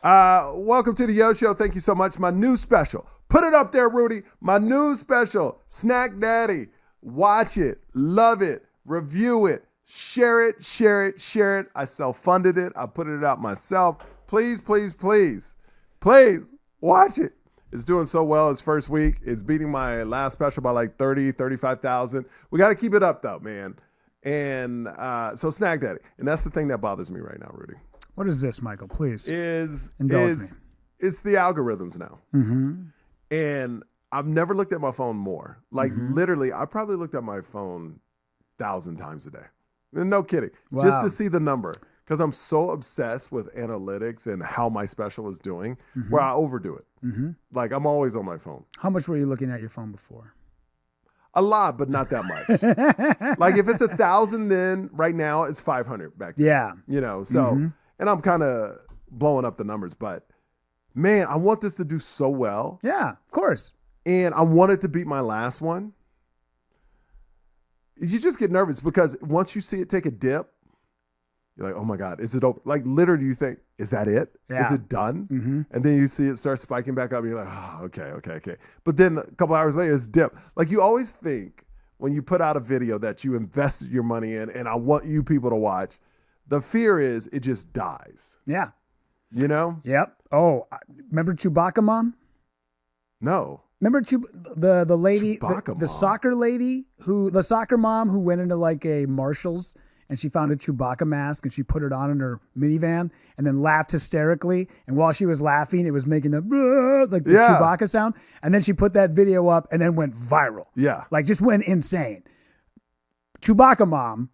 Welcome to the Yo Show. Thank you so much. My new special. Put it up there, Rudy. My new special, Snack Daddy. Watch it. Love it. Review it. Share it. Share it. Share it. I self-funded it. I put it out myself. Please, please, please, please watch it. It's doing so well its first week. It's beating my last special by like 30, 35,000. We got to keep it up though, man. And so Snack Daddy. And that's the thing that bothers me right now, Rudy. What is this, Michael? Please indulge me. It's the algorithms now. Mm-hmm. And I've never looked at my phone more. Like literally, I probably looked at my phone 1,000 times a day. No kidding. Wow. Just to see the number. Because I'm so obsessed with analytics and how my special is doing, where I overdo it. Mm-hmm. Like I'm always on my phone. How much were you looking at your phone before? A lot, but not that much. Like if it's 1,000, then right now it's 500 back then. Yeah. You know, so, and I'm kind of blowing up the numbers, but man, I want this to do so well. Yeah, of course. And I want it to beat my last one. You just get nervous because once you see it take a dip, you're like, oh my God, is it over? Like literally you think, is that it? Yeah. Is it done? And then you see it start spiking back up and you're like, oh, okay. But then a couple hours later, it's dip. Like you always think when you put out a video that you invested your money in and I want you people to watch, the fear is it just dies. Yeah. You know? Yep. Oh, remember Chewbacca Mom? No. Remember the lady, Chewbacca the Mom. soccer lady the soccer mom who went into like a Marshall's and she found a Chewbacca mask and she put it on in her minivan and then laughed hysterically. And while she was laughing, it was making the Chewbacca sound. And then she put that video up and then went viral. Yeah. Like just went insane. Chewbacca Mom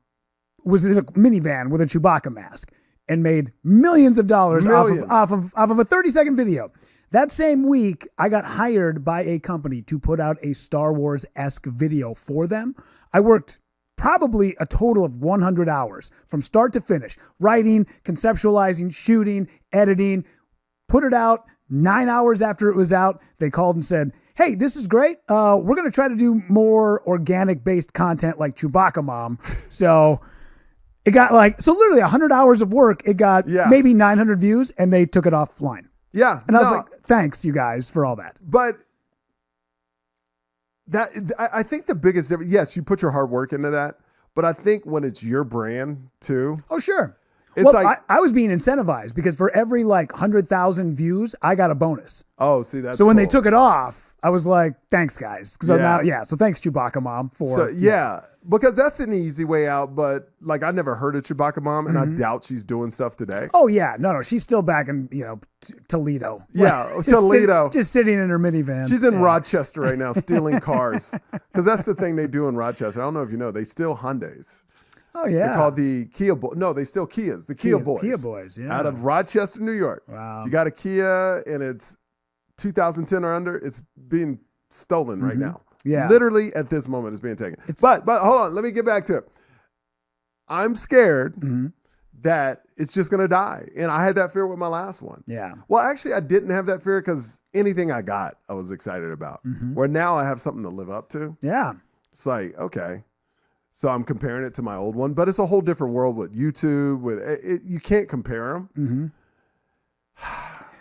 was in a minivan with a Chewbacca mask and made millions of dollars off of a 30-second video. That same week, I got hired by a company to put out a Star Wars-esque video for them. I worked probably a total of 100 hours from start to finish, writing, conceptualizing, shooting, editing, put it out. 9 hours after it was out, they called and said, hey, this is great. We're going to try to do more organic-based content like Chewbacca Mom. So it got literally 100 hours of work. It got maybe 900 views, and they took it offline. Yeah. And I was like, thanks, you guys, for all that. But I think the biggest difference, yes, you put your hard work into that, but I think when it's your brand too. Oh, sure. It's I was being incentivized because for every 100,000 views, I got a bonus. Oh, see, that's so when cool. they took it off, I was like, thanks, guys. So thanks, Chewbacca Mom, for. So, because that's an easy way out, but I never heard of Chewbacca Mom, and I doubt she's doing stuff today. Oh, yeah. No, she's still back in, Toledo. Yeah, Toledo. Just sitting in her minivan. She's in Rochester right now stealing cars. Because that's the thing they do in Rochester. I don't know if you know, they steal Hyundais. Oh, yeah. They're called the Kia Boys. No, they steal Kias. The Kia Boys. Kia Boys, yeah. Out of Rochester, New York. Wow. You got a Kia, and it's 2010 or under. It's being stolen right now. Yeah. Literally at this moment, it's being taken. But hold on. Let me get back to it. I'm scared that it's just going to die. And I had that fear with my last one. Yeah. Well, actually, I didn't have that fear because anything I got, I was excited about. Where now I have something to live up to. Yeah. It's like, okay. So I'm comparing it to my old one, but it's a whole different world with YouTube. You can't compare them.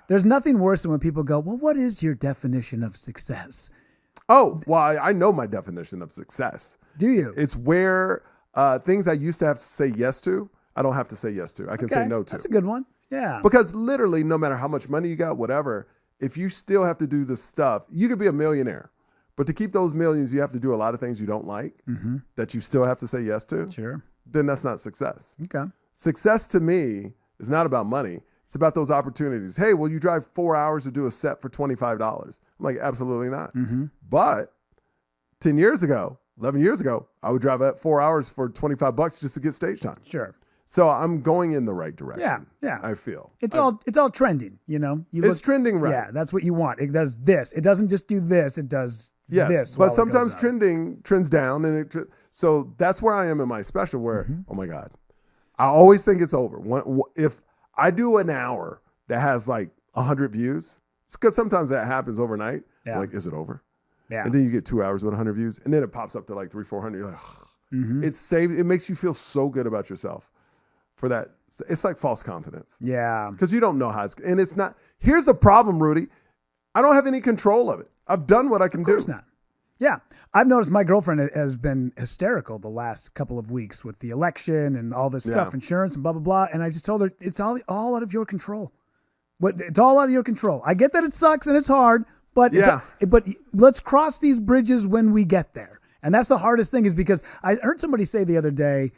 There's nothing worse than when people go, well, what is your definition of success? Oh, well, I know my definition of success. Do you? It's where things I used to have to say yes to, I don't have to say yes to. I can say no to. That's a good one. Yeah. Because literally, no matter how much money you got, whatever, if you still have to do the stuff, you could be a millionaire. But to keep those millions, you have to do a lot of things you don't like that you still have to say yes to. Sure. Then that's not success. Okay. Success to me is not about money. It's about those opportunities. Hey, will you drive 4 hours to do a set for $25? I'm like, absolutely not. But 10 years ago, 11 years ago, I would drive 4 hours for $25 just to get stage time. Sure. So I'm going in the right direction. Yeah. I feel. It's all trending, It's trending right. Yeah, that's what you want. It does this. It doesn't just do this. It does this. But sometimes trends down. And so that's where I am in my special where, oh my God, I always think it's over. If I do an hour that has 100 views, it's because sometimes that happens overnight. Yeah. I'm like, is it over? Yeah. And then you get 2 hours with 100 views, and then it pops up to 300-400. You're like, It makes you feel so good about yourself for that It's like false confidence. Yeah. Because you don't know how and it's not. Here's the problem, Rudy. I don't have any control of it. I've done what I can do. Of course not. Yeah. I've noticed my girlfriend has been hysterical the last couple of weeks with the election and all this stuff, insurance and blah, blah, blah. And I just told her it's all out of your control. It's all out of your control. I get that it sucks and it's hard, but but let's cross these bridges when we get there. And that's the hardest thing, is because I heard somebody say the other day,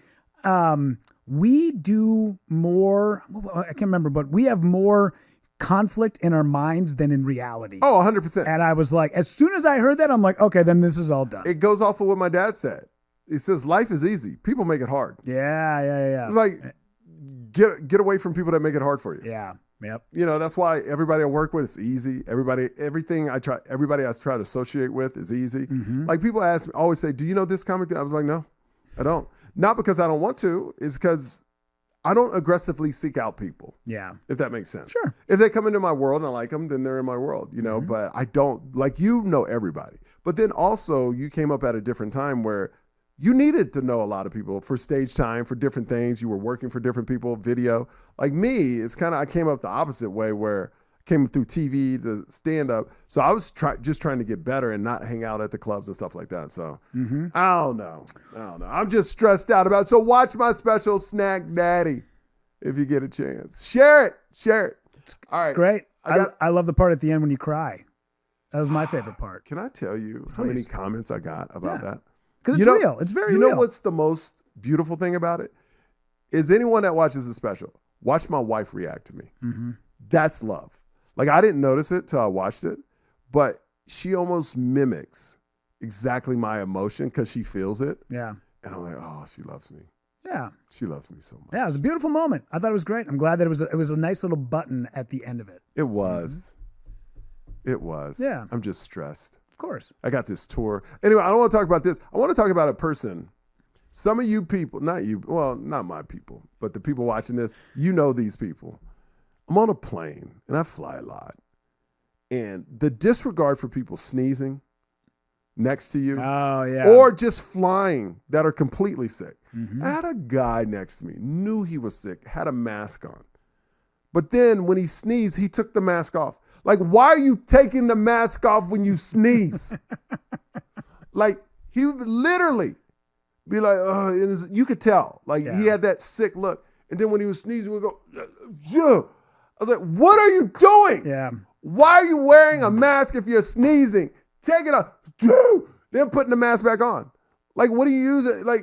we do more, I can't remember, but we have more conflict in our minds than in reality. Oh, 100%. And I was like, as soon as I heard that, I'm like, okay, then this is all done. It goes off of what my dad said. He says, life is easy. People make it hard. Yeah. It's like, get away from people that make it hard for you. Yeah. Yep. You know, that's why everybody I work with is easy. everybody I try to associate with is easy. Mm-hmm. Like people always say, do you know this comic? I was like, no, I don't. Not because I don't want to, it's because I don't aggressively seek out people. Yeah. If that makes sense. Sure. If they come into my world and I like them, then they're in my world, you know, but I don't, like, you know everybody. But then also you came up at a different time where you needed to know a lot of people for stage time, for different things. You were working for different people, video. Like me, it's kind of, I came up the opposite way, where I came through TV to stand up. So I was just trying to get better and not hang out at the clubs and stuff like that. So I don't know. I'm just stressed out about it. So watch my special, Snack Daddy, if you get a chance. Share it. All right. It's great. I love the part at the end when you cry. That was my favorite part. Can I tell you how many comments I got about that? Because it's real. It's very real. You know what's the most beautiful thing about it? Is anyone that watches the special, watch my wife react to me. Mm-hmm. That's love. Like, I didn't notice it till I watched it, but she almost mimics exactly my emotion because she feels it. Yeah. And I'm like, oh, she loves me. Yeah. She loves me so much. Yeah, it was a beautiful moment. I thought it was great. I'm glad that it was a nice little button at the end of it. It was. Mm-hmm. It was. Yeah. I'm just stressed. Of course. I got this tour. Anyway, I don't want to talk about this. I want to talk about a person. Some of you people, not you, well, not my people, but the people watching this, you know these people. I'm on a plane and I fly a lot. And the disregard for people sneezing next to you, or just flying that are completely sick. Mm-hmm. I had a guy next to me, knew he was sick, had a mask on. But then when he sneezed, he took the mask off. Like, why are you taking the mask off when you sneeze? Like, he would literally be like, oh, you could tell. Like, he had that sick look. And then when he was sneezing, we go, Joe. I was like, what are you doing? Yeah. Why are you wearing a mask if you're sneezing? Take it off. Joe. Then putting the mask back on. Like, what do you use it? Like,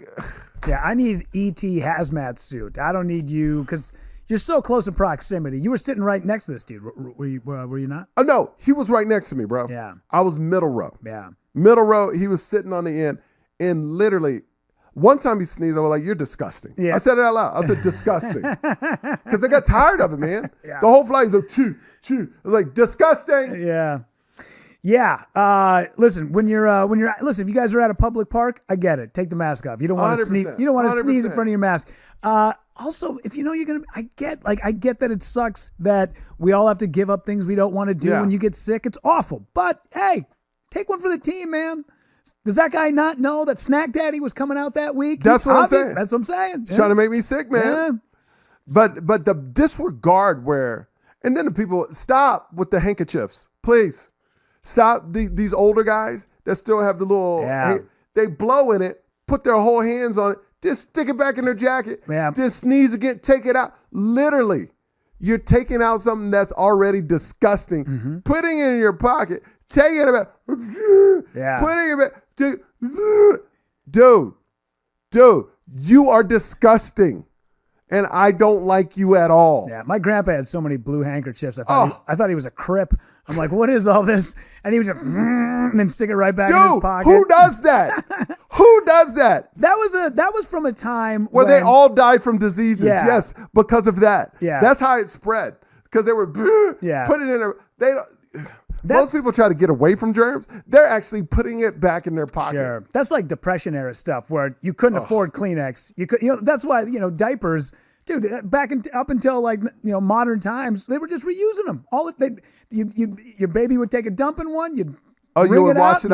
yeah, I need ET hazmat suit. I don't need you, because you're so close in proximity. You were sitting right next to this dude. Were you not? Oh, no. He was right next to me, bro. Yeah. I was middle row. Yeah. Middle row. He was sitting on the end. And literally, one time he sneezed, I was like, you're disgusting. Yeah. I said it out loud. I said, disgusting. Because I got tired of it, man. Yeah. The whole flight was like, choo. I was like, disgusting. Yeah. Yeah. Listen, listen, if you guys are at a public park, I get it. Take the mask off. You don't want to sneeze. You don't want to sneeze in front of your mask. Also, if you know you're going to, I get that it sucks that we all have to give up things we don't want to do when you get sick. It's awful. But hey, take one for the team, man. Does that guy not know that Snack Daddy was coming out that week? That's what I'm saying. That's what I'm saying. Yeah. Trying to make me sick, man. Yeah. But the disregard and then the people, stop with the handkerchiefs, please. Stop these older guys that still have the little, they blow in it, put their whole hands on it, just stick it back in their jacket, just sneeze again, take it out. Literally, you're taking out something that's already disgusting, putting it in your pocket, taking it back, putting it back. Dude, you are disgusting. And I don't like you at all. Yeah, my grandpa had so many blue handkerchiefs. I thought he was a Crip. I'm like, what is all this? And he was just, and then stick it right back in his pocket. Who does that? Who does that? That was from a time where they all died from diseases. Yeah. Yes, because of that. Yeah, that's how it spread. Because they were put it in most people try to get away from germs. They're actually putting it back in their pocket. Sure. That's like Depression era stuff where you couldn't afford Kleenex. That's why, diapers, dude, up until modern times, they were just reusing them. Your baby would take a dump in one, you would wash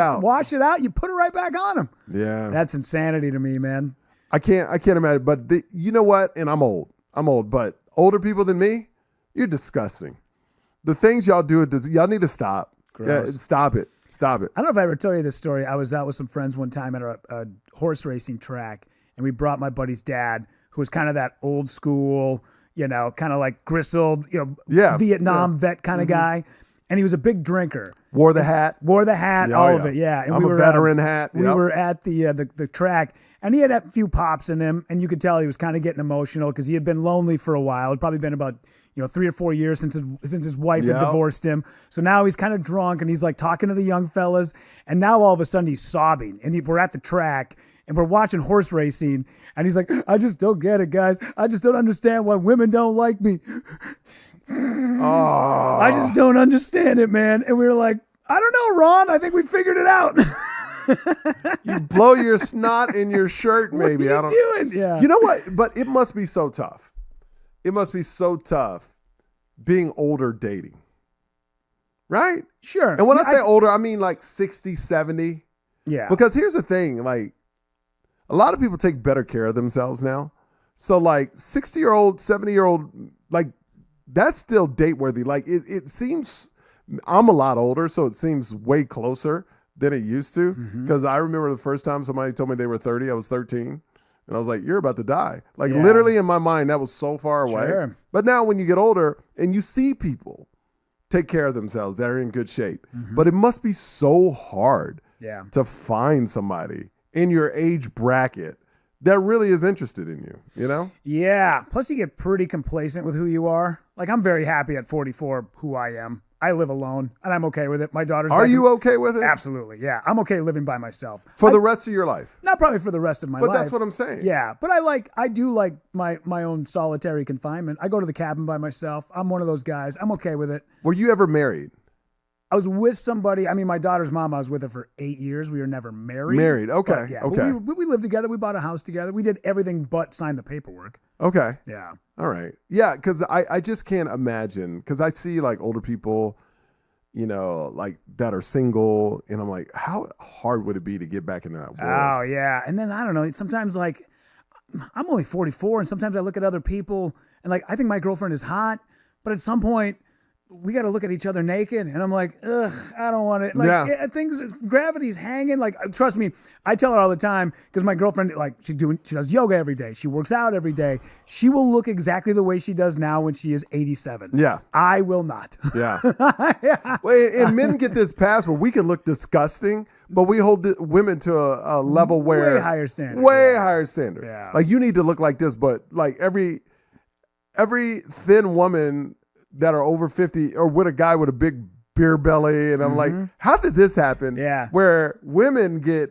it out, you put it right back on them. Yeah. That's insanity to me, man. I can't imagine, but you know what? And I'm old. I'm old, but older people than me, you're disgusting. The things y'all do, y'all need to stop. Gross. Yeah, stop it. Stop it. I don't know if I ever told you this story. I was out with some friends one time at a horse racing track, and we brought my buddy's dad, who was kind of that old school, kind of like gristled, Vietnam vet kind of guy. And he was a big drinker. Wore the hat, all of it, yeah. And I'm a veteran hat. We were at the track, and he had a few pops in him, and you could tell he was kind of getting emotional because he had been lonely for a while. It'd probably been about 3 or 4 years since his wife had divorced him. So now he's kind of drunk, and he's like talking to the young fellas, and now all of a sudden he's sobbing, and we're at the track, and we're watching horse racing, and he's like, I just don't get it, guys. I just don't understand why women don't like me. Oh. I just don't understand it, man. And we were like, I don't know, Ron. I think we figured it out. You blow your snot in your shirt, maybe. What are you doing? Yeah. You know what? But it must be so tough. It must be so tough being older dating. Right? Sure. And when I say older, I mean like 60, 70. Yeah. Because here's the thing, like a lot of people take better care of themselves now. So like 60-year-old, 70-year-old, like that's still date worthy. Like it seems, I'm a lot older, so it seems way closer than it used to. Because I remember the first time somebody told me they were 30, I was 13. And I was like, you're about to die. Like literally in my mind, that was so far away. Sure. But now when you get older and you see people take care of themselves that are in good shape, but it must be so hard to find somebody in your age bracket that really is interested in you, Yeah. Plus you get pretty complacent with who you are. Like I'm very happy at 44 who I am. I live alone, and I'm okay with it. My daughter's... Are you okay with it? Absolutely, yeah. I'm okay living by myself. For the rest of your life? Not probably for the rest of my life. But that's what I'm saying. Yeah, but I do like my own solitary confinement. I go to the cabin by myself. I'm one of those guys. I'm okay with it. Were you ever married? I was with somebody. I mean, my daughter's mom, I was with her for 8 years. We were never married. Married, okay. But, yeah, okay. But we lived together. We bought a house together. We did everything but sign the paperwork. Okay. Yeah. All right. Yeah, because I just can't imagine, because I see like older people, like that are single, and I'm like, how hard would it be to get back in that world? Oh, yeah. And then, I don't know, sometimes like, I'm only 44, and sometimes I look at other people, and like, I think my girlfriend is hot, but at some point, we got to look at each other naked. And I'm like, ugh, I don't want it. Like gravity's hanging. Like, trust me, I tell her all the time, because my girlfriend, like she does yoga every day. She works out every day. She will look exactly the way she does now when she is 87. Yeah. I will not. Yeah. Well, and men get this pass where we can look disgusting, but we hold women to a level where... Way higher standard. Higher standard. Yeah. Like you need to look like this, but like every thin woman that are over 50 or with a guy with a big beer belly. And I'm like, how did this happen? Yeah. Where women get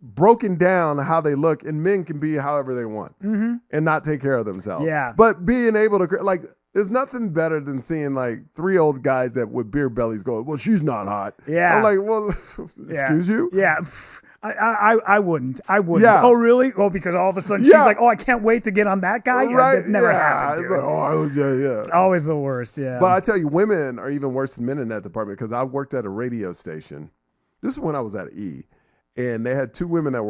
broken down how they look and men can be however they want and not take care of themselves. Yeah. But being able to, like, there's nothing better than seeing like 3 old guys that with beer bellies going, well, she's not hot. Yeah. I'm like, well, excuse you? Yeah. I wouldn't. Yeah. Oh, really? Oh, because all of a sudden she's like, oh, I can't wait to get on that guy. Right. That never happened to It's her. like, yeah. It's always the worst. Yeah. But I tell you, women are even worse than men in that department, because I worked at a radio station. This is when I was at E. And they had 2 women that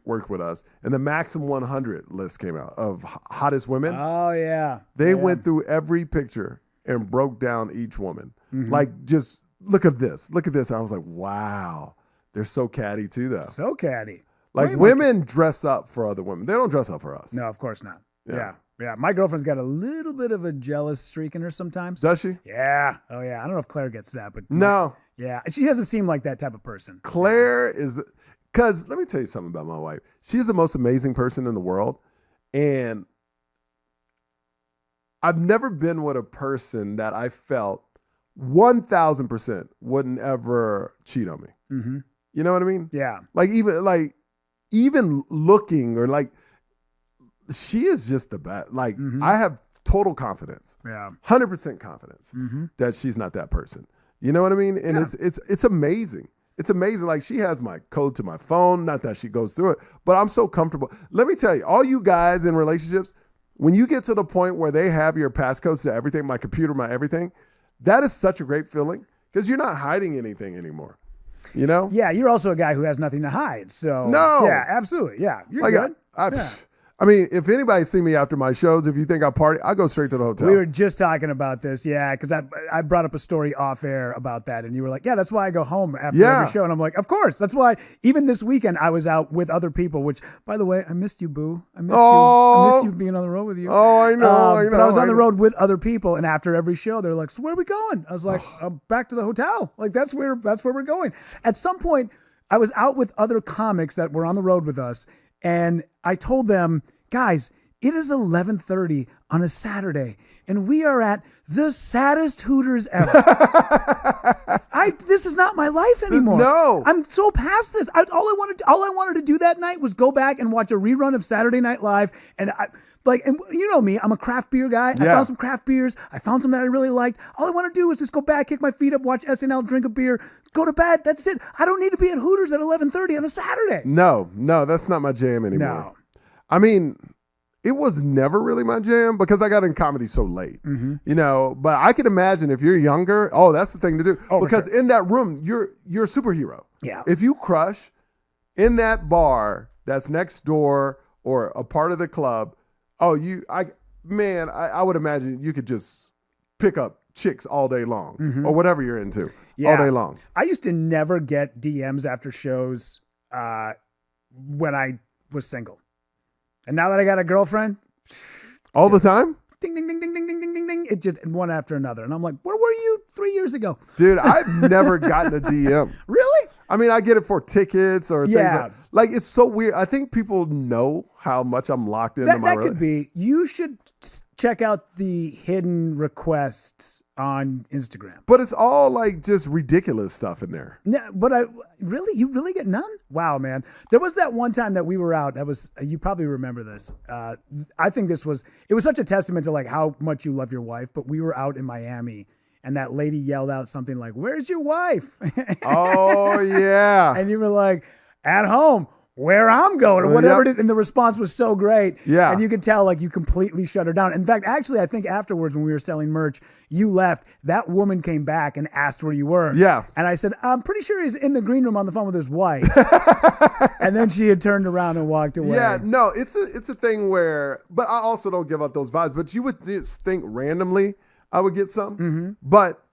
worked with us. And the Maxim 100 list came out of hottest women. Oh, yeah. They went through every picture and broke down each woman. Like, just look at this. Look at this. And I was like, wow. They're so catty too, though. So catty. Like, women dress up for other women. They don't dress up for us. No, of course not. Yeah. My girlfriend's got a little bit of a jealous streak in her sometimes. Does she? Yeah. Oh, yeah. I don't know if Claire gets that, but... No. Yeah. She doesn't seem like that type of person. Claire is... Because let me tell you something about my wife. She's the most amazing person in the world. And I've never been with a person that I felt 1,000% wouldn't ever cheat on me. You know what I mean? Yeah. Like even looking, or like, she is just the best. Like, I have total confidence. Yeah. 100% confidence that she's not that person. You know what I mean? And it's amazing. It's amazing. Like, she has my code to my phone. Not that she goes through it, but I'm so comfortable. Let me tell you, all you guys in relationships, when you get to the point where they have your passcodes to everything, my computer, my everything, that is such a great feeling, because you're not hiding anything anymore. You know? Yeah, you're also a guy who has nothing to hide. So no. Yeah, absolutely. Yeah. You're like good. I mean, if anybody see me after my shows, if you think I party, I go straight to the hotel. We were just talking about this, yeah, because I brought up a story off air about that, and you were like, yeah, that's why I go home after every show. And I'm like, of course, that's why. Even this weekend, I was out with other people, which, by the way, I missed you, boo. I missed you being on the road with you. Oh, I know. But I was on the road with other people, and after every show, they're like, so where are we going? I was like, back to the hotel. Like, that's where we're going. At some point, I was out with other comics that were on the road with us, and I told them, guys, it is 11:30 on a Saturday, and we are at the saddest Hooters ever. This is not my life anymore. No, I'm so past this. All I wanted to do that night was go back and watch a rerun of Saturday Night Live, and and you know me, I'm a craft beer guy. I found some craft beers. I found some that I really liked. All I want to do is just go back, kick my feet up, watch SNL, drink a beer, go to bed. That's it. I don't need to be at Hooters at 11:30 on a Saturday. No, that's not my jam anymore. No. I mean, it was never really my jam because I got in comedy so late, but I can imagine if you're younger, that's the thing to do. Because in that room, you're a superhero. Yeah. If you crush in that bar that's next door or a part of the club, I would imagine you could just pick up chicks all day long or whatever you're into all day long. I used to never get DMs after shows when I was single. And now that I got a girlfriend, all the time, ding, ding, ding, ding, ding, ding, ding, ding, ding. It just one after another. And I'm like, where were you 3 years ago? Dude, I've never gotten a DM. Really? I mean, I get it for tickets or things like it's so weird. I think people know how much I'm locked into my That could be. You should check out the hidden requests on Instagram. But it's all like just ridiculous stuff in there. No, but you really get none? Wow, man. There was that one time that we were out. That was, you probably remember this. I think it was such a testament to like how much you love your wife, but we were out in Miami and that lady yelled out something like, "Where's your wife?" Oh, yeah. And you were like, "At home, where I'm going," or whatever it is. And the response was so great. Yeah. And you could tell like you completely shut her down. In fact, actually, I think afterwards when we were selling merch, you left. That woman came back and asked where you were. Yeah. And I said, I'm pretty sure he's in the green room on the phone with his wife. And then she had turned around and walked away. Yeah, no, it's a thing where, but I also don't give up those vibes. But you would just think randomly I would get some. But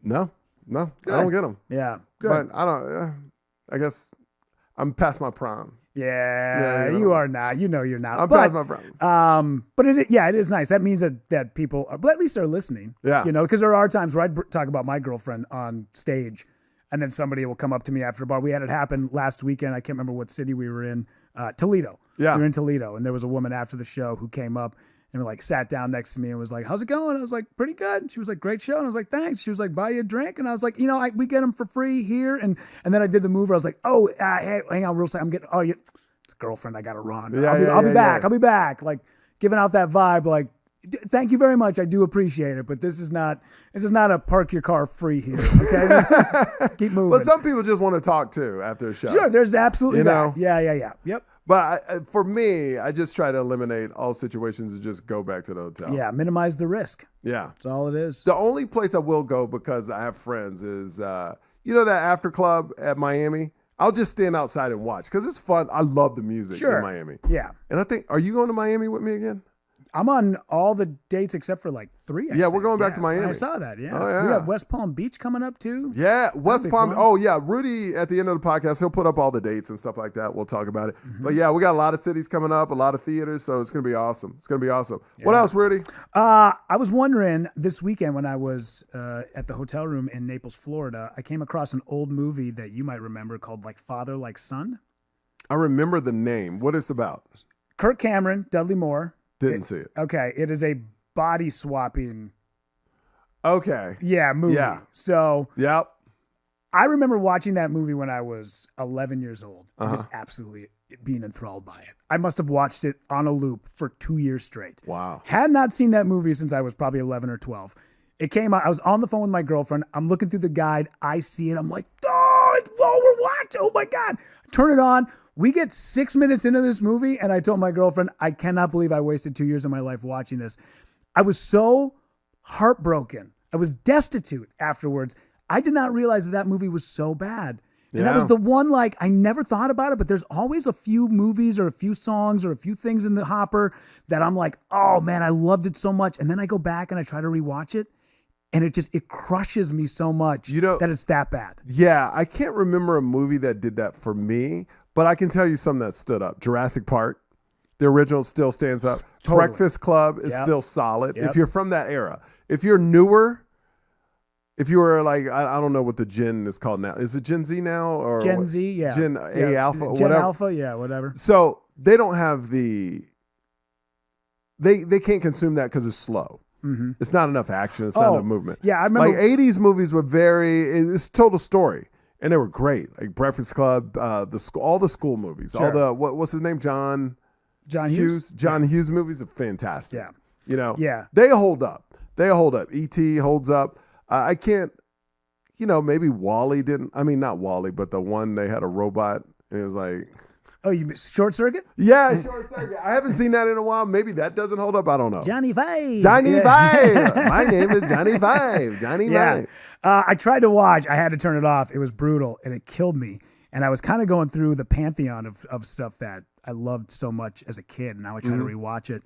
no, I don't get them. Yeah, good. But I don't, I guess I'm past my prime. Yeah, you are not. You know you're not. I'm past my prime. But it is nice. That means that people are, but at least they're listening. Yeah. Because there are times where I talk about my girlfriend on stage, and then somebody will come up to me after a bar. We had it happen last weekend. I can't remember what city we were in. Toledo. Yeah. We were in Toledo, and there was a woman after the show who came up and like sat down next to me and was like, "How's it going?" I was like, "Pretty good." And she was like, "Great show." And I was like, "Thanks." She was like, "Buy you a drink." And I was like, we get them for free here. And then I did the move where I was like, "Oh, hey, hang on real second. It's a girlfriend. I got to run. I'll be back. I'll be back." Like giving out that vibe, like, "Thank you very much. I do appreciate it. But this is not a park your car free here." Okay. Keep moving. But some people just want to talk too after a show. Sure. There's absolutely that. Yeah. Yep. But for me, I just try to eliminate all situations and just go back to the hotel. Yeah, minimize the risk. Yeah. That's all it is. The only place I will go because I have friends is, that after club at Miami? I'll just stand outside and watch because it's fun. I love the music in Miami. Yeah. And I think, are you going to Miami with me again? I'm on all the dates except for like 3. Yeah, we're going back to Miami. I saw that. Yeah. Oh, yeah. We got West Palm Beach coming up too. Yeah, West Palm. Oh, yeah. Rudy, at the end of the podcast, he'll put up all the dates and stuff like that. We'll talk about it. But yeah, we got a lot of cities coming up, a lot of theaters, so it's going to be awesome. Yeah. What else, Rudy? I was wondering this weekend when I was at the hotel room in Naples, Florida, I came across an old movie that you might remember called like Father Like Son. I remember the name. What it's about? Kirk Cameron, Dudley Moore. Didn't see it. Okay, it is a body swapping. Okay. Yeah, movie. Yeah. So. Yep. I remember watching that movie when I was 11 years old, and just absolutely being enthralled by it. I must have watched it on a loop for 2 years straight. Wow. Had not seen that movie since I was probably 11 or 12. It came out. I was on the phone with my girlfriend. I'm looking through the guide. I see it. I'm like, we're watching. Oh my God. Turn it on. We get 6 minutes into this movie, and I told my girlfriend, I cannot believe I wasted 2 years of my life watching this. I was so heartbroken. I was destitute afterwards. I did not realize that movie was so bad. And that was the one, like, I never thought about it, but there's always a few movies or a few songs or a few things in the hopper that I'm like, oh man, I loved it so much. And then I go back and I try to rewatch it, and it crushes me so much that it's that bad. Yeah, I can't remember a movie that did that for me, but I can tell you something that stood up. Jurassic Park, the original, still stands up. Totally. Breakfast Club is still solid. If you're from that era. If you're newer, if you were like, I don't know what the Gen is called now. Is it Gen Z now? Or Gen Z, yeah. Gen A Alpha, Gen whatever. Alpha, yeah, whatever. So they don't have they can't consume that because it's slow. Mm-hmm. It's not enough action. It's not enough movement. Yeah, I remember. Like 80s movies were it's told a story. And they were great. Like Breakfast Club, all the school movies. Sure. All the, what's his name? John Hughes. John Hughes movies are fantastic. Yeah. You know? Yeah. They hold up. E.T. holds up. I can't, maybe Wall-E didn't. I mean, not Wall-E, but the one they had a robot and it was like. Oh, you Short Circuit? Yeah, Short Circuit. I haven't seen that in a while. Maybe that doesn't hold up. I don't know. Johnny Five. My name is Johnny Five. Five. I tried to watch. I had to turn it off. It was brutal and it killed me. And I was kind of going through the pantheon of stuff that I loved so much as a kid. And now I try to rewatch it.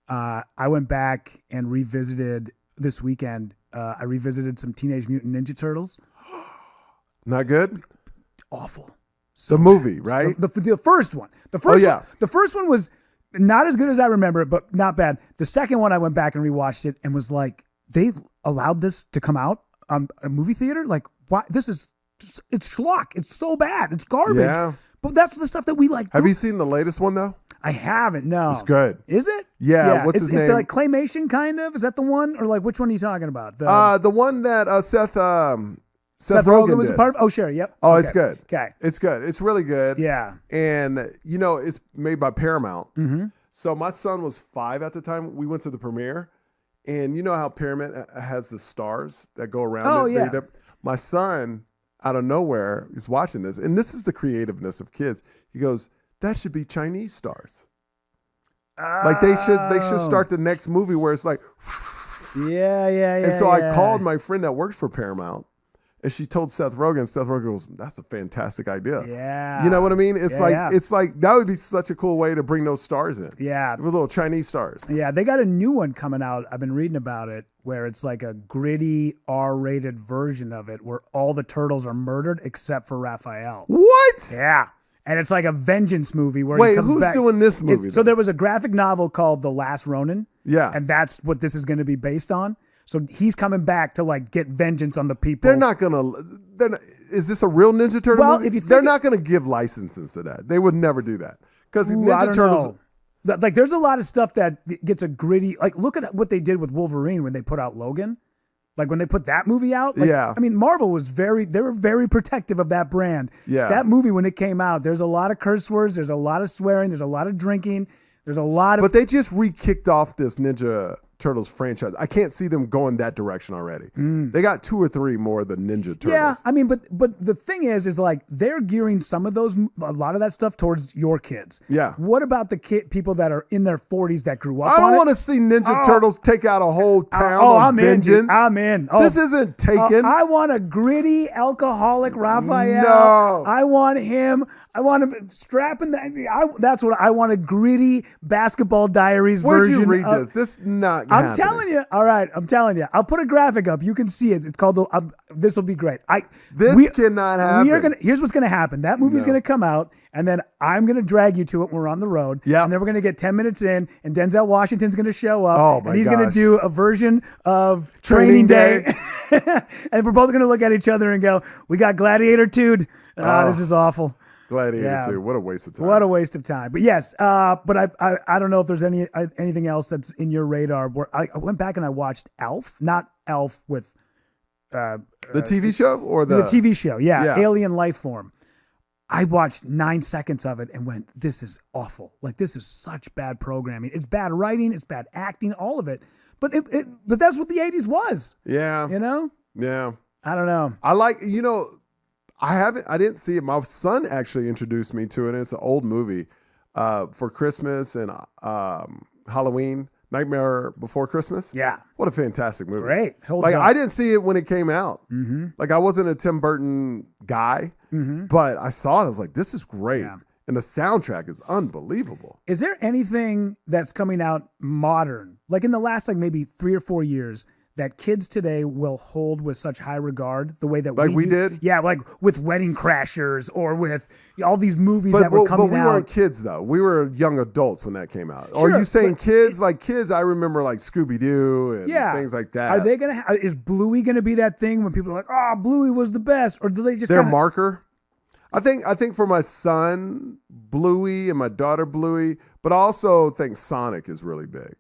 I went back and revisited this weekend. I revisited some Teenage Mutant Ninja Turtles. Not good? Awful. So the movie, right? The first one. The first one was not as good as I remember it, but not bad. The second one, I went back and rewatched it and was like, they allowed this to come out on a movie theater? Like, why? It's schlock. It's so bad. It's garbage. Yeah. But that's the stuff that we like. Have you seen the latest one, though? I haven't, no. It's good. Is it? Yeah. What's his name? Is it like claymation, kind of? Is that the one? Or like, which one are you talking about? The one that Seth Rogen was did. a part of? Oh, sure. Yep. Oh, okay. It's good. Okay. It's good. It's really good. Yeah. And, it's made by Paramount. Mm-hmm. So my son was 5 at the time. We went to the premiere. And you know how Paramount has the stars that go around it? Oh, yeah. My son, out of nowhere, is watching this. And this is the creativeness of kids. He goes, that should be Chinese stars. Like they should start the next movie where it's like, yeah. And so I called my friend that works for Paramount, and she told Seth Rogen. Seth Rogen goes, "That's a fantastic idea." Yeah, you know what I mean? It's like that would be such a cool way to bring those stars in. Yeah, with little Chinese stars. Yeah, they got a new one coming out. I've been reading about it, where it's like a gritty R-rated version of it, where all the turtles are murdered except for Raphael. What? Yeah. And it's like a vengeance movie where Wait, he comes who's back. doing this movie? So there was a graphic novel called The Last Ronin. Yeah. And that's what this is going to be based on. So he's coming back to like get vengeance on the people. Is this a real Ninja Turtle movie? If you they're not going to give licenses to that. They would never do that. Because Ninja Turtles. Like there's a lot of stuff that gets a gritty, like look at what they did with Wolverine when they put out Logan. Like when they put that movie out, I mean, Marvel was they were very protective of that brand. Yeah. That movie, when it came out, there's a lot of curse words, there's a lot of swearing, there's a lot of drinking, there's a lot of. But they just re-kicked off this Ninja Turtles franchise. I can't see them going that direction already. They got 2 or 3 more of the Ninja Turtles. Yeah, I mean, but the thing is like they're gearing a lot of that stuff towards your kids. Yeah. What about the people that are in their 40s that grew up on it? I want to see Ninja Turtles take out a whole town I'm vengeance. In. I'm in. This isn't Taken. I want a gritty alcoholic Raphael. No. I want him. I want him strapping that's what I want, a gritty Basketball Diaries version. Where'd you read this? This is not I'm telling you. All right, I'm telling you. I'll put a graphic up. You can see it. It's called this will be great. This cannot happen. Here's what's going to happen. That movie's going to come out, and then I'm going to drag you to it when we're on the road. Yeah. And then we're going to get 10 minutes in, and Denzel Washington's going to show up. Oh, my and he's gosh. going to do a version of Training Day. And we're both going to look at each other and go, we got Gladiator 2. This is awful. Gladiator 2. What a waste of time. What a waste of time. But yes, but I don't know if there's anything else that's in your radar. Where I went back and I watched Alf, not Alf with the TV show or the TV show. Yeah, Alien Life Form. I watched 9 seconds of it and went, this is awful. Like, this is such bad programming. It's bad writing. It's bad acting, all of it. But but that's what the 80s was. Yeah. You know? Yeah. I don't know. I like, I didn't see it. My son actually introduced me to it. It's an old movie for Christmas and Halloween. Nightmare Before Christmas. Yeah. What a fantastic movie. Great. Like, I didn't see it when it came out. Like, I wasn't a Tim Burton guy, but I saw it. I was like, this is great. Yeah. And the soundtrack is unbelievable. Is there anything that's coming out modern, like in the last like maybe 3 or 4 years, that kids today will hold with such high regard the way that we did? Yeah, like with Wedding Crashers or with all these movies that were coming out. But we weren't kids, though. We were young adults when that came out. Sure, are you saying kids? Like kids, I remember like Scooby-Doo and things like that. Are they going to is Bluey going to be that thing when people are like, oh, Bluey was the best? Or do they just their marker? I think for my son, Bluey, and my daughter, Bluey, but I also think Sonic is really big.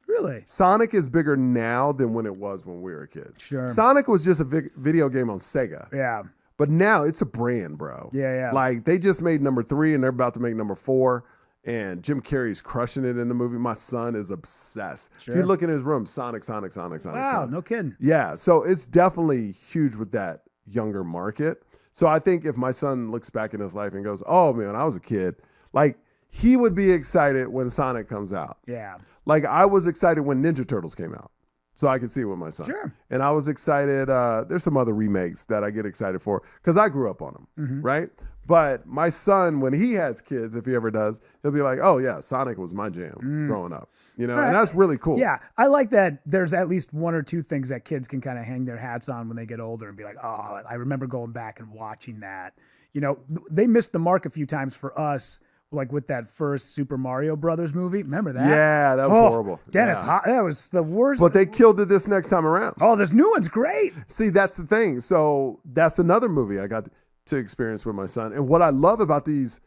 Really? Sonic is bigger now than when it was when we were kids. Sure. Sonic was just a video game on Sega. Yeah. But now it's a brand, bro. Yeah. Like, they just made number 3, and they're about to make number 4. And Jim Carrey's crushing it in the movie. My son is obsessed. Sure. If you look in his room, Sonic. Wow, Sonic. no kidding. Yeah, so it's definitely huge with that younger market. So I think if my son looks back in his life and goes, oh, man, I was a kid, like, he would be excited when Sonic comes out. Yeah. Like, I was excited when Ninja Turtles came out, so I could see it with my son. Sure. And I was excited. There's some other remakes that I get excited for because I grew up on them, right? But my son, when he has kids, if he ever does, he'll be like, oh, yeah, Sonic was my jam growing up. You know, and that's really cool. Yeah, I like that there's at least 1 or 2 things that kids can kind of hang their hats on when they get older and be like, oh, I remember going back and watching that. You know, they missed the mark a few times for us, like with that first Super Mario Brothers movie. Remember that? Yeah, that was horrible. Dennis, that was the worst. But they killed it this next time around. Oh, this new one's great. See, that's the thing. So that's another movie I got to experience with my son. And what I love about these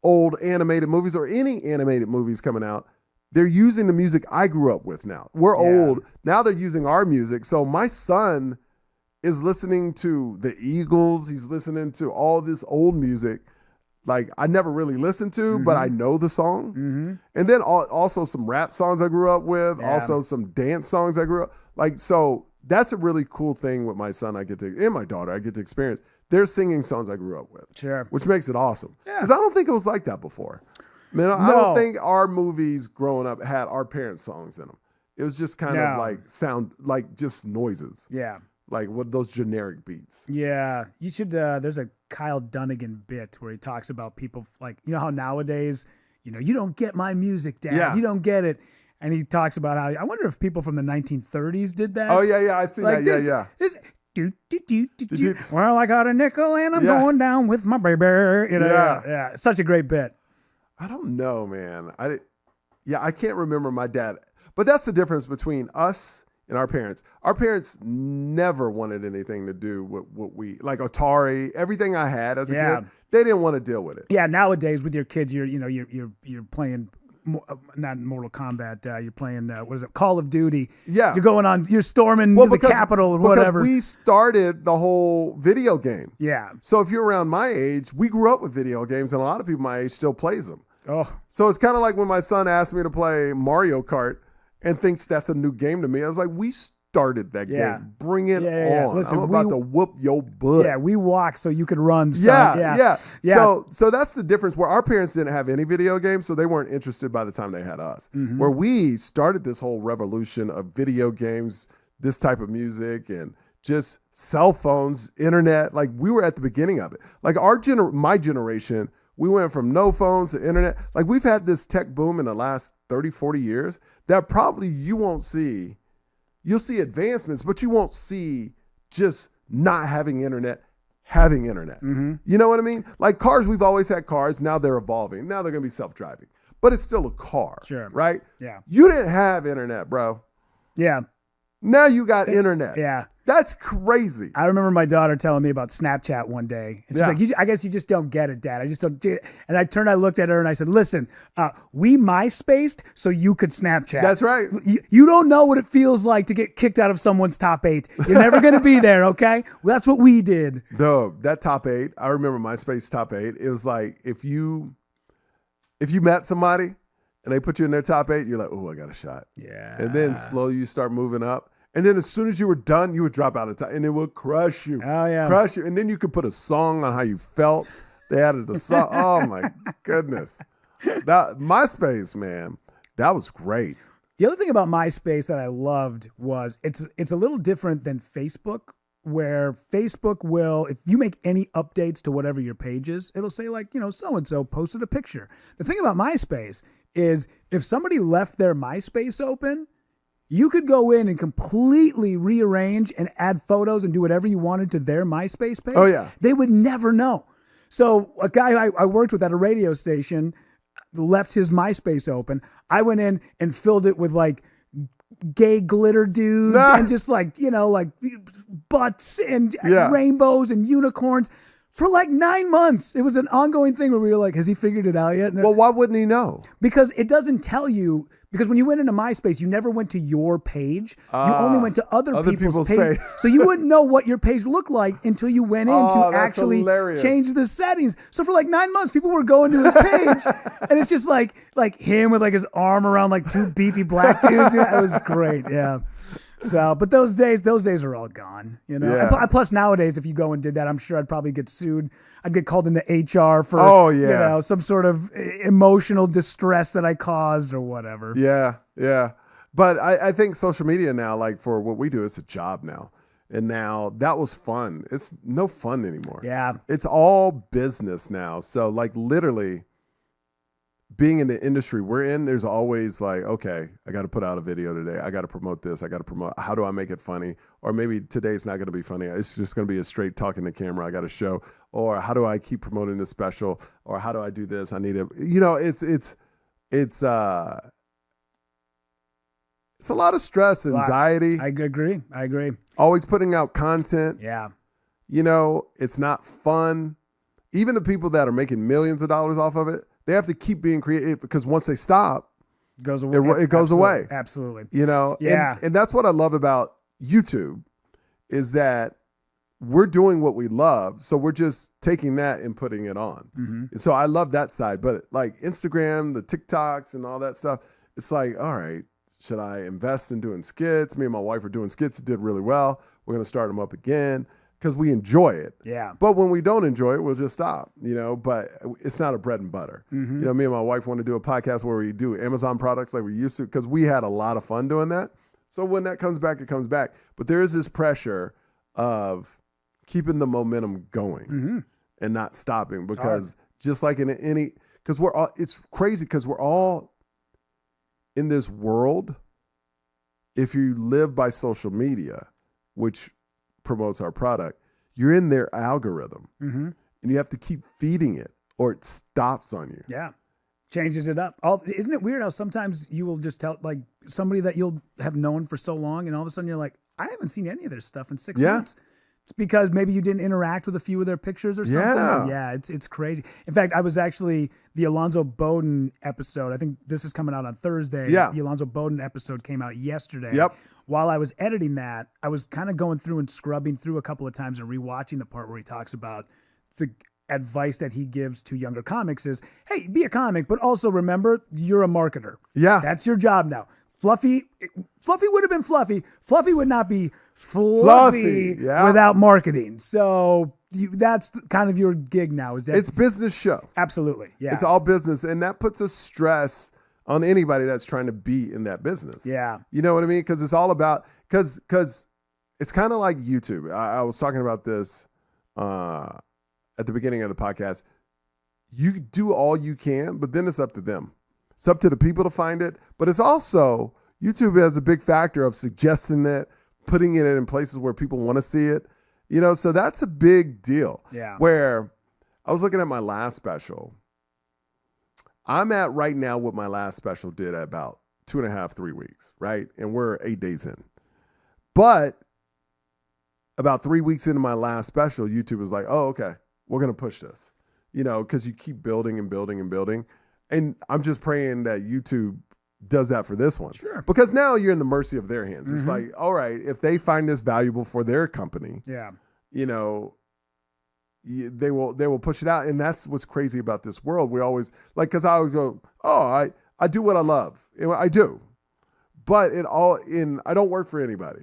old animated movies or any animated movies coming out, they're using the music I grew up with now. We're old. Now they're using our music. So my son is listening to the Eagles. He's listening to all this old music. Like, I never really listened to, but I know the songs. And then also some rap songs I grew up with, also some dance songs I grew up. Like, so that's a really cool thing with my son and my daughter, I get to experience. They're singing songs I grew up with. Sure. Which makes it awesome. Because I don't think it was like that before. Man, I don't think our movies growing up had our parents' songs in them. It was just kind of like sound, like just noises. Yeah. Like what those generic beats. Yeah. You should, there's a Kyle Dunnigan bit where he talks about people like, you know how nowadays, you know, you don't get my music, Dad. Yeah. You don't get it. And he talks about how, I wonder if people from the 1930s did that. Oh, yeah. I've seen like that. This, well, I got a nickel and I'm going down with my baby. You know, yeah. It's such a great bit. I don't know, man. I can't remember my dad. But that's the difference between us and our parents. Our parents never wanted anything to do with what we, like Atari, everything I had as a kid, they didn't want to deal with it. Yeah, nowadays with your kids, you're playing, not Mortal Kombat, you're playing, what is it, Call of Duty. Yeah. You're storming the Capitol or whatever. Because we started the whole video game. Yeah. So if you're around my age, we grew up with video games, and a lot of people my age still plays them. Oh. So it's kind of like when my son asked me to play Mario Kart and thinks that's a new game to me. I was like, we started that game. Bring it on. Listen, I'm about to whoop your butt. Yeah, we walk so you can run. Son. Yeah. So that's the difference where our parents didn't have any video games, so they weren't interested by the time they had us. Where we started this whole revolution of video games, this type of music, and just cell phones, internet. Like, we were at the beginning of it. Like, my generation, we went from no phones to internet. Like, we've had this tech boom in the last 30, 40 years that probably you won't see. You'll see advancements, but you won't see just not having internet. You know what I mean? Like cars, we've always had cars. Now they're evolving. Now they're going to be self-driving. But it's still a car. Sure. Right? Yeah. You didn't have internet, bro. Yeah. Now you got internet. Yeah. That's crazy. I remember my daughter telling me about Snapchat one day. And she's like, I guess you just don't get it, Dad. I just don't. And I looked at her and I said, listen, we MySpaced so you could Snapchat. That's right. You don't know what it feels like to get kicked out of someone's top 8. You're never going to be there, okay? Well, that's what we did. That top 8, I remember MySpace top 8. It was like if you met somebody and they put you in their top 8, you're like, oh, I got a shot. Yeah. And then slowly you start moving up. And then as soon as you were done, you would drop out of time, and it would crush you. Oh, yeah. Crush you. And then you could put a song on how you felt. They added the song. Oh, my goodness. That MySpace, man, that was great. The other thing about MySpace that I loved was it's a little different than Facebook, where Facebook will, if you make any updates to whatever your page is, it'll say like, so-and-so posted a picture. The thing about MySpace is if somebody left their MySpace open, you could go in and completely rearrange and add photos and do whatever you wanted to their MySpace page. Oh, yeah. They would never know. So a guy I worked with at a radio station left his MySpace open. I went in and filled it with like gay glitter dudes and just like butts and rainbows and unicorns for like 9 months. It was an ongoing thing where we were like, has he figured it out yet? Well, why wouldn't he know? Because it doesn't tell you. Because when you went into MySpace, you never went to your page. You only went to other people's page. So you wouldn't know what your page looked like until you went in to actually change the settings. So for like 9 months, people were going to his page, and it's just like him with like his arm around like two beefy black dudes. Yeah, it was great. Yeah. So, but those days are all gone, Yeah. And plus nowadays, if you go and did that, I'm sure I'd probably get sued. I'd get called into HR for, some sort of emotional distress that I caused or whatever. Yeah. Yeah. But I think social media now, like for what we do, it's a job now. And now that was fun. It's no fun anymore. Yeah. It's all business now. So like literally being in the industry we're in, there's always like, okay, I got to put out a video today. I got to promote this. I got to promote. How do I make it funny? Or maybe today's not going to be funny. It's just going to be a straight talking to camera. I got to show. Or how do I keep promoting this special? Or how do I do this? I need to, it's a lot of stress, anxiety. I agree. Always putting out content. Yeah. It's not fun. Even the people that are making millions of dollars off of it, they have to keep being creative because once they stop, it goes away. It goes away. Absolutely. Yeah. And that's what I love about YouTube is that we're doing what we love. So we're just taking that and putting it on. Mm-hmm. So I love that side. But like Instagram, the TikToks and all that stuff, it's like, all right, should I invest in doing skits? Me and my wife are doing skits. It did really well. We're going to start them up again because we enjoy it. Yeah. But when we don't enjoy it, we'll just stop, but it's not a bread and butter. Mm-hmm. Me and my wife want to do a podcast where we do Amazon products like we used to because we had a lot of fun doing that. So when that comes back, it comes back. But there is this pressure of keeping the momentum going and not stopping because just like in any, because it's crazy because we're all in this world. If you live by social media, which promotes our product, you're in their algorithm and you have to keep feeding it or it stops on you. Yeah. Changes it up. Isn't it weird how sometimes you will just tell like somebody that you'll have known for so long and all of a sudden you're like, I haven't seen any of their stuff in 6 months. It's because maybe you didn't interact with a few of their pictures or something. Yeah, it's crazy. In fact, I was actually the Alonzo Bowden episode. I think this is coming out on Thursday. Yeah. The Alonzo Bowden episode came out yesterday. Yep. While I was editing that, I was kind of going through and scrubbing through a couple of times and rewatching the part where he talks about the advice that he gives to younger comics is, hey, be a comic, but also remember you're a marketer. Yeah. That's your job now. Fluffy would have been Fluffy. Fluffy would not be Fluffy without marketing. So that's kind of your gig now. It's business show. Absolutely. Yeah. It's all business. And that puts a stress on anybody that's trying to be in that business. Yeah. You know what I mean? Because it's all about, because it's kind of like YouTube. I was talking about this at the beginning of the podcast. You do all you can, but then it's up to them. It's up to the people to find it. But it's also, YouTube has a big factor of suggesting it, putting it in places where people want to see it. So that's a big deal. Yeah. Where I was looking at my last special. I'm at right now what my last special did at about 2.5, 3 weeks, right? And we're 8 days in. But about 3 weeks into my last special, YouTube was like, oh, okay, we're going to push this, because you keep building and building and building. And I'm just praying that YouTube does that for this one. Sure. Because now you're in the mercy of their hands. It's like, all right, if they find this valuable for their company, they will push it out. And that's what's crazy about this world. We always because I always go, oh, I do what I love. I do. But I don't work for anybody.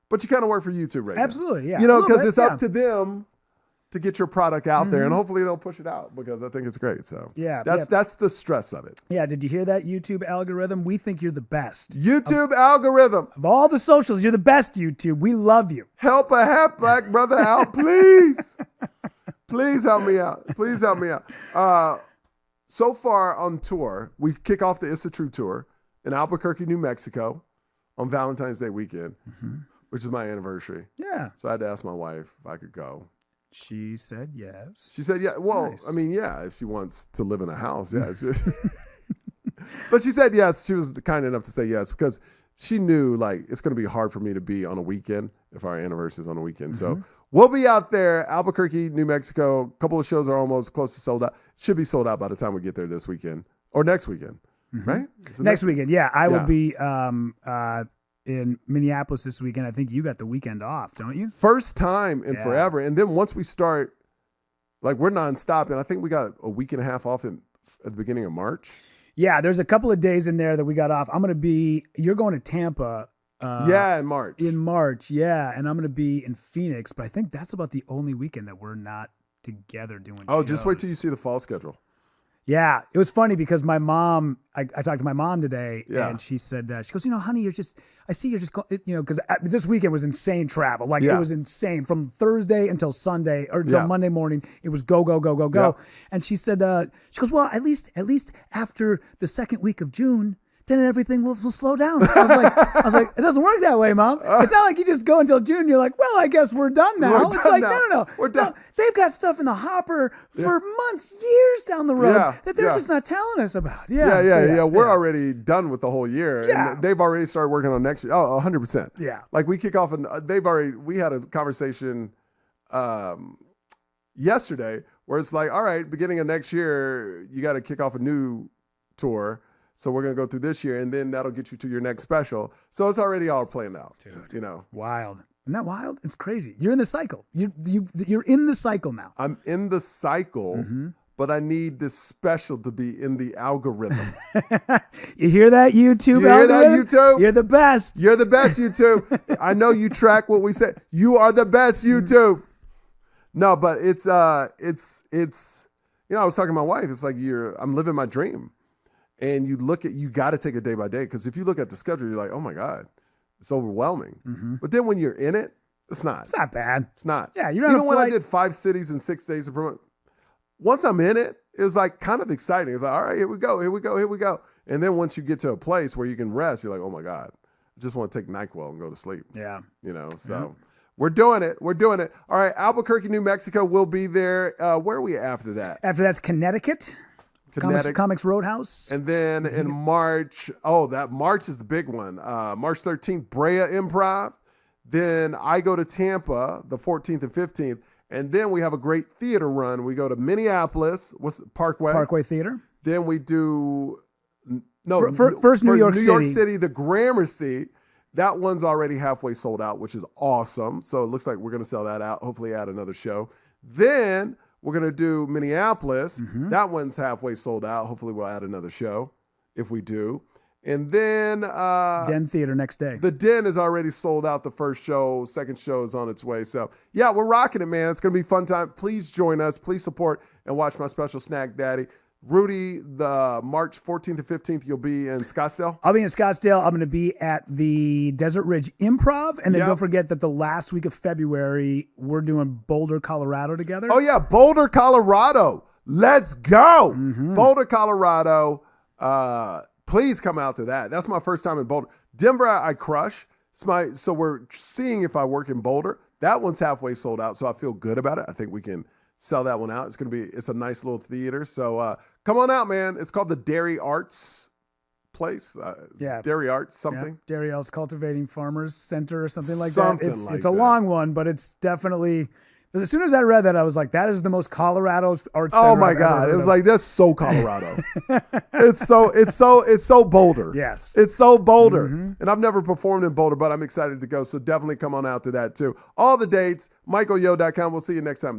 But you kind of work for YouTube right Absolutely, now. Yeah. Because it's up to them to get your product out there, and hopefully they'll push it out because I think it's great. So that's the stress of it. Yeah. Did you hear that YouTube algorithm? We think you're the best. YouTube algorithm. Of all the socials, you're the best, YouTube. We love you. Help a half black brother out, please. Please help me out. Please help me out. So far on tour, we kick off the It's a True tour in Albuquerque, New Mexico on Valentine's Day weekend, which is my anniversary. Yeah. So I had to ask my wife if I could go. She said yes. She said, yeah. Well, nice. I mean, yeah, if she wants to live in a house, yeah. But she said yes. She was kind enough to say yes because she knew like it's going to be hard for me to be on a weekend if our anniversary is on a weekend. So we'll be out there, Albuquerque, New Mexico. A couple of shows are almost close to sold out. Should be sold out by the time we get there this weekend or next weekend, right? Next weekend, yeah. I will be in Minneapolis this weekend. I think you got the weekend off, don't you? First time in forever. And then once we start, like we're nonstop, and I think we got a week and a half off at the beginning of March. Yeah, there's a couple of days in there that we got off. You're going to Tampa. In March. In March, yeah. And I'm going to be in Phoenix, but I think that's about the only weekend that we're not together doing shows. Just wait till you see the fall schedule. Yeah, it was funny because my mom, I talked to my mom today, and she said, she goes, honey, I see you're just, because this weekend was insane travel. Like it was insane from Thursday until Sunday or until Monday morning. It was go, go, go, go, go. Yeah. And she said, she goes, well, at least after the second week of June, then everything will slow down. I was like, it doesn't work that way, Mom. It's not like you just go until June. You're like, well, I guess we're done now. No. We're done. No, they've got stuff in the hopper for months, years down the road that they're just not telling us about. We're already done with the whole year. Yeah. And they've already started working on next year. Oh, 100%. Yeah. Like we kick off and we had a conversation yesterday where it's like, all right, beginning of next year, you got to kick off a new tour. So we're going to go through this year, and then that'll get you to your next special. So it's already all planned out. Dude, wild. Isn't that wild? It's crazy. You're in the cycle. You're in the cycle now. I'm in the cycle, but I need this special to be in the algorithm. You hear that, YouTube? You hear that, YouTube? You're the best. You're the best, YouTube. I know you track what we say. You are the best, YouTube. No, but it's I was talking to my wife. It's like I'm living my dream. And you got to take it day by day. Because if you look at the schedule, you're like, oh my God, it's overwhelming. But then when you're in it, it's not. It's not bad. It's not. Yeah, you're on Even when I did 5 cities in 6 days of promote, once I'm in it, it was like kind of exciting. It's like, all right, here we go. And then once you get to a place where you can rest, you're like, oh my God, I just want to take NyQuil and go to sleep. Yeah. So we're doing it. All right, Albuquerque, New Mexico, we'll be there. Where are we after that? After that's Connecticut. Comics Roadhouse. And then in March, that March is the big one. March 13th, Brea Improv. Then I go to Tampa the 14th and 15th. And then we have a great theater run. We go to Minneapolis, Parkway Theater. Then we do, first New York City, the Gramercy. That one's already halfway sold out, which is awesome. So it looks like we're going to sell that out, hopefully add another show. Then we're going to do Minneapolis. That one's halfway sold out. Hopefully we'll add another show if we do. And then Den Theater next day. The Den is already sold out. The first show, second show is on its way. So yeah, we're rocking it, man. It's going to be a fun time. Please join us. Please support and watch my special Snack Daddy. Rudy, the March 14th and 15th, you'll be in Scottsdale? I'll be in Scottsdale. I'm going to be at the Desert Ridge Improv. And then don't forget that the last week of February, we're doing Boulder, Colorado together. Oh, yeah. Boulder, Colorado. Let's go. Boulder, Colorado. Please come out to that. That's my first time in Boulder. Denver, I crush. So we're seeing if I work in Boulder. That one's halfway sold out, so I feel good about it. I think we can sell that one out. It's a nice little theater. So come on out, man. It's called the Dairy Arts place. Dairy Arts something. Yeah. Dairy Arts Cultivating Farmers Center or something like that. It's a long one, but it's definitely. As soon as I read that, I was like, that is the most Colorado arts center. Oh my God. It was like, that's so Colorado. It's so Boulder. Yes. It's so Boulder. And I've never performed in Boulder, but I'm excited to go. So definitely come on out to that too. All the dates, michaelyo.com. We'll see you next time.